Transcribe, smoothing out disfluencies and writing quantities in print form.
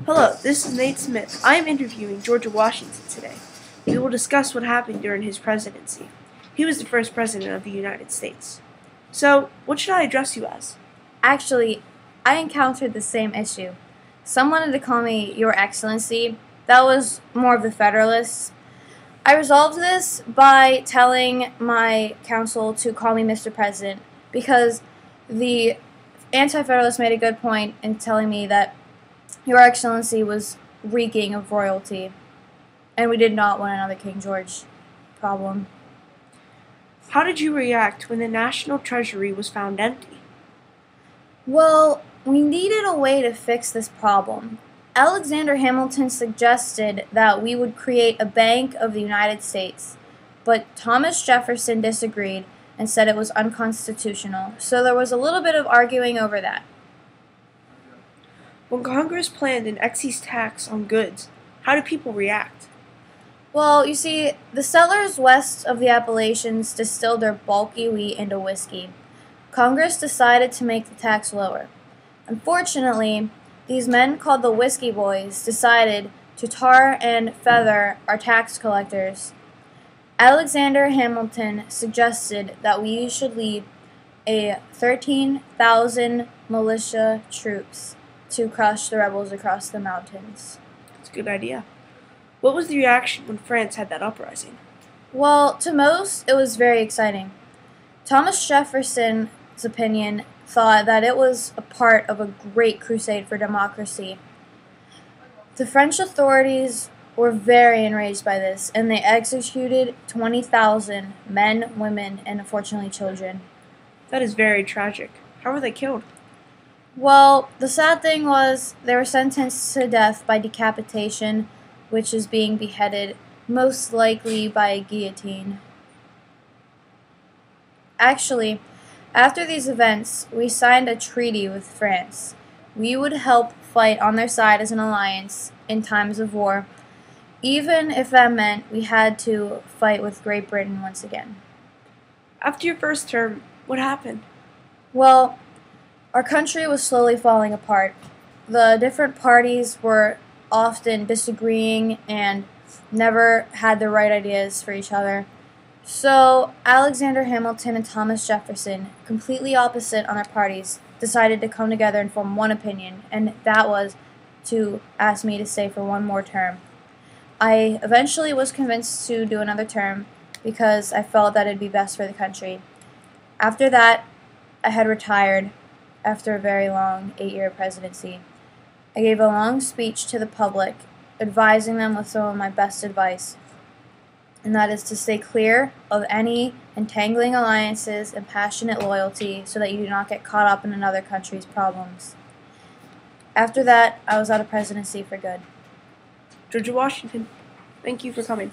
Hello, this is Nate Smith. I am interviewing George Washington today. We will discuss what happened during his presidency. He was the first president of the United States. So, what should I address you as? Actually, I encountered the same issue. Some wanted to call me Your Excellency. That was more of the Federalists. I resolved this by telling my council to call me Mr. President because the Anti-Federalists made a good point in telling me that Your Excellency was reeking of royalty, and we did not want another King George problem. How did you react when the National Treasury was found empty? Well, we needed a way to fix this problem. Alexander Hamilton suggested that we would create a Bank of the United States, but Thomas Jefferson disagreed and said it was unconstitutional, so there was a little bit of arguing over that. When Congress planned an excise tax on goods, how did people react? Well, you see, the settlers west of the Appalachians distilled their bulky wheat into whiskey. Congress decided to make the tax lower. Unfortunately, these men called the Whiskey Boys decided to tar and feather our tax collectors. Alexander Hamilton suggested that we should lead a 13,000 militia troops to crush the rebels across the mountains. That's a good idea. What was the reaction when France had that uprising? Well, to most, it was very exciting. Thomas Jefferson's opinion thought that it was a part of a great crusade for democracy. The French authorities were very enraged by this, and they executed 20,000 men, women, and unfortunately children. That is very tragic. How were they killed? Well, the sad thing was they were sentenced to death by decapitation, which is being beheaded, most likely by a guillotine. Actually, after these events, we signed a treaty with France. We would help fight on their side as an alliance in times of war, even if that meant we had to fight with Great Britain once again. After your first term, what happened? Well, our country was slowly falling apart. The different parties were often disagreeing and never had the right ideas for each other. So Alexander Hamilton and Thomas Jefferson, completely opposite on their parties, decided to come together and form one opinion, and that was to ask me to stay for one more term. I eventually was convinced to do another term because I felt that it'd be best for the country. After that, I had retired after a very long 8-year presidency. I gave a long speech to the public, advising them with some of my best advice, and that is to stay clear of any entangling alliances and passionate loyalty so that you do not get caught up in another country's problems. After that, I was out of presidency for good. George Washington, thank you for coming.